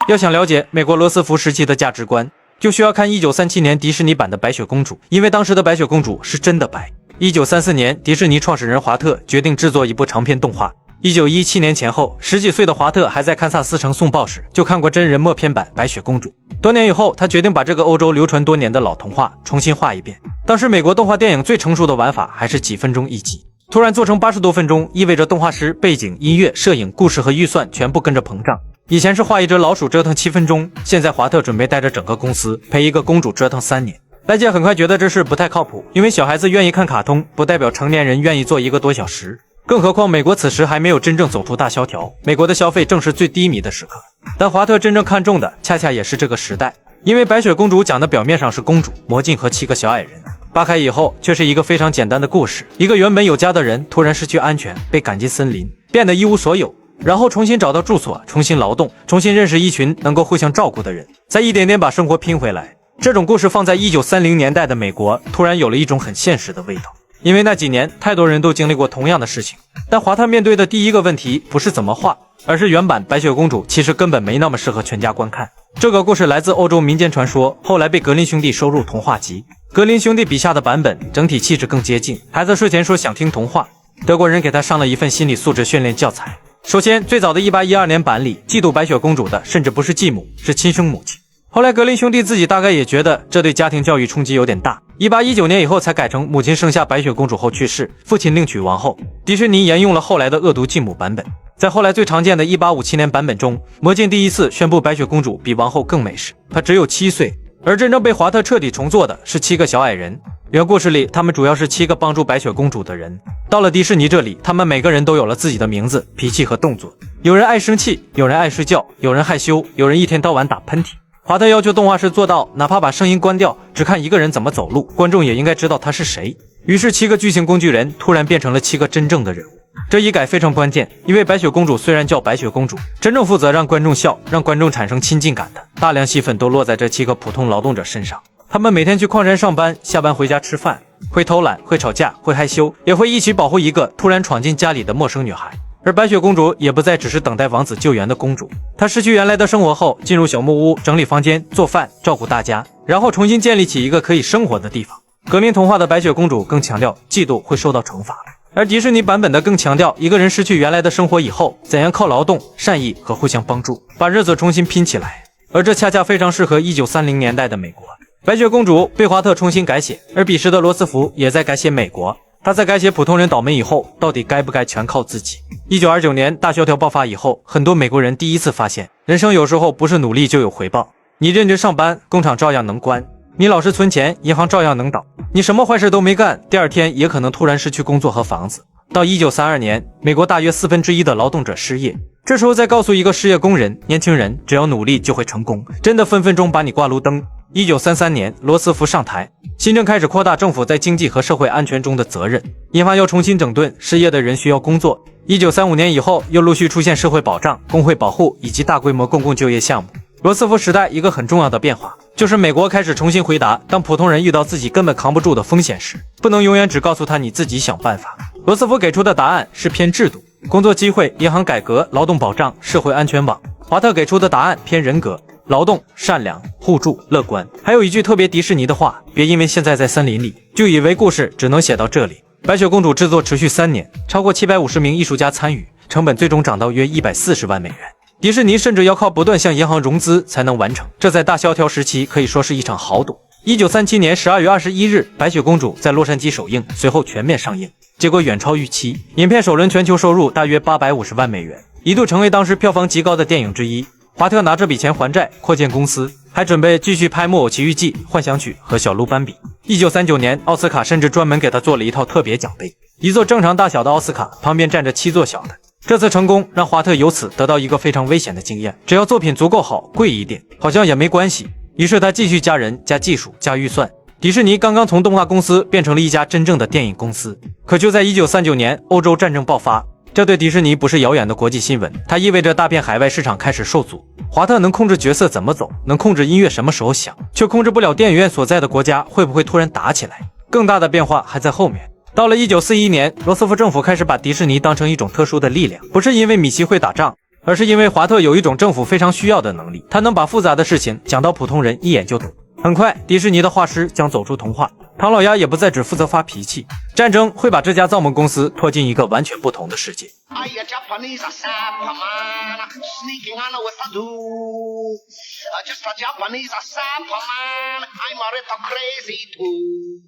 要想了解美国罗斯福时期的价值观，就需要看1937年迪士尼版的白雪公主，因为当时的白雪公主是真的白。1934年，迪士尼创始人华特决定制作一部长篇动画。1917年前后，10几岁的华特还在堪萨斯城送报时就看过真人默片版白雪公主。多年以后，他决定把这个欧洲流传多年的老童话重新画一遍。当时美国动画电影最成熟的玩法还是几分钟一集，突然做成80多分钟，意味着动画师、背景、音乐、摄影、故事和预算全部跟着膨胀。以前是画一只老鼠折腾7分钟，现在华特准备带着整个公司陪一个公主折腾3年。外界很快觉得这事不太靠谱，因为小孩子愿意看卡通，不代表成年人愿意做1个多小时。更何况美国此时还没有真正走出大萧条，美国的消费正是最低迷的时刻。但华特真正看重的恰恰也是这个时代，因为白雪公主讲的表面上是公主、魔镜和7个小矮人，扒开以后却是一个非常简单的故事。一个原本有家的人突然失去安全，被赶进森林，变得一无所有，然后重新找到住所，重新劳动，重新认识一群能够互相照顾的人，再一点点把生活拼回来。这种故事放在1930年代的美国，突然有了一种很现实的味道。因为那几年太多人都经历过同样的事情，但华特面对的第一个问题不是怎么画，而是原版白雪公主其实根本没那么适合全家观看。这个故事来自欧洲民间传说，后来被格林兄弟收入童话集。格林兄弟笔下的版本整体气质更接近，孩子睡前说想听童话，德国人给他上了一份心理素质训练教材。首先，最早的1812年版里，嫉妒白雪公主的甚至不是继母，是亲生母亲。后来格林兄弟自己大概也觉得这对家庭教育冲击有点大，1819年以后才改成母亲生下白雪公主后去世，父亲另娶王后。迪士尼沿用了后来的恶毒继母版本。在后来最常见的1857年版本中，魔镜第一次宣布白雪公主比王后更美时，她只有7岁，而真正被华特彻底重做的是7个小矮人。原故事里他们主要是7个帮助白雪公主的人，到了迪士尼这里，他们每个人都有了自己的名字、脾气和动作。有人爱生气，有人爱睡觉，有人害羞，有人一天到晚打喷嚏。华特要求动画师做到，哪怕把声音关掉，只看一个人怎么走路，观众也应该知道他是谁。于是7个剧情工具人突然变成了7个真正的人物。这一改非常关键，因为白雪公主虽然叫白雪公主，真正负责让观众笑、让观众产生亲近感的大量戏份都落在这7个普通劳动者身上。他们每天去矿山上班，下班回家吃饭，会偷懒，会吵架，会害羞，也会一起保护一个突然闯进家里的陌生女孩。而白雪公主也不再只是等待王子救援的公主，她失去原来的生活后，进入小木屋整理房间、做饭、照顾大家，然后重新建立起一个可以生活的地方。革命童话的白雪公主更强调嫉妒会受到惩罚，而迪士尼版本的更强调一个人失去原来的生活以后，怎样靠劳动、善意和互相帮助，把日子重新拼起来。而这恰恰非常适合1930年代的美国。白雪公主被华特重新改写，而彼时的罗斯福也在改写美国。他在改写普通人倒霉以后，到底该不该全靠自己？1929年大萧条爆发以后，很多美国人第一次发现，人生有时候不是努力就有回报。你认真上班，工厂照样能关；你老实存钱，银行照样能倒；你什么坏事都没干，第二天也可能突然失去工作和房子。到1932年，美国大约1/4的劳动者失业，这时候再告诉一个失业工人、年轻人，只要努力就会成功，真的分分钟把你挂路灯。1933年，罗斯福上台，新政开始扩大政府在经济和社会安全中的责任，引发要重新整顿，失业的人需要工作。1935年以后，又陆续出现社会保障、工会保护以及大规模公共就业项目。罗斯福时代一个很重要的变化，就是美国开始重新回答，当普通人遇到自己根本扛不住的风险时，不能永远只告诉他你自己想办法。罗斯福给出的答案是偏制度、工作机会、银行改革、劳动保障、社会安全网。华特给出的答案偏人格、劳动、善良、互助、乐观。还有一句特别迪士尼的话，别因为现在在森林里，就以为故事只能写到这里。白雪公主制作持续3年，超过750名艺术家参与，成本最终涨到约140万美元。迪士尼甚至要靠不断向银行融资才能完成，这在大萧条时期可以说是一场豪赌。1937年12月21日，白雪公主在洛杉矶首映，随后全面上映，结果远超预期，影片首轮全球收入大约850万美元，一度成为当时票房极高的电影之一。华特拿这笔钱还债，扩建公司，还准备继续拍《木偶奇遇记》、《幻想曲》和《小鹿斑比》。1939年，奥斯卡甚至专门给他做了一套特别奖杯，一座正常大小的奥斯卡旁边站着7座小的。这次成功让华特由此得到一个非常危险的经验，只要作品足够好，贵一点好像也没关系。于是他继续加人、加技术、加预算。迪士尼刚刚从动画公司变成了一家真正的电影公司。可就在1939年，欧洲战争爆发，这对迪士尼不是遥远的国际新闻，它意味着大片海外市场开始受阻。华特能控制角色怎么走，能控制音乐什么时候响，却控制不了电影院所在的国家会不会突然打起来。更大的变化还在后面。到了1941年，罗斯福政府开始把迪士尼当成一种特殊的力量，不是因为米奇会打仗，而是因为华特有一种政府非常需要的能力，他能把复杂的事情讲到普通人一眼就懂。很快，迪士尼的画师将走出童话，唐老鸭也不再只负责发脾气，战争会把这家造梦公司拖进一个完全不同的世界。Just a Japanese Superman, I'm a little crazy too.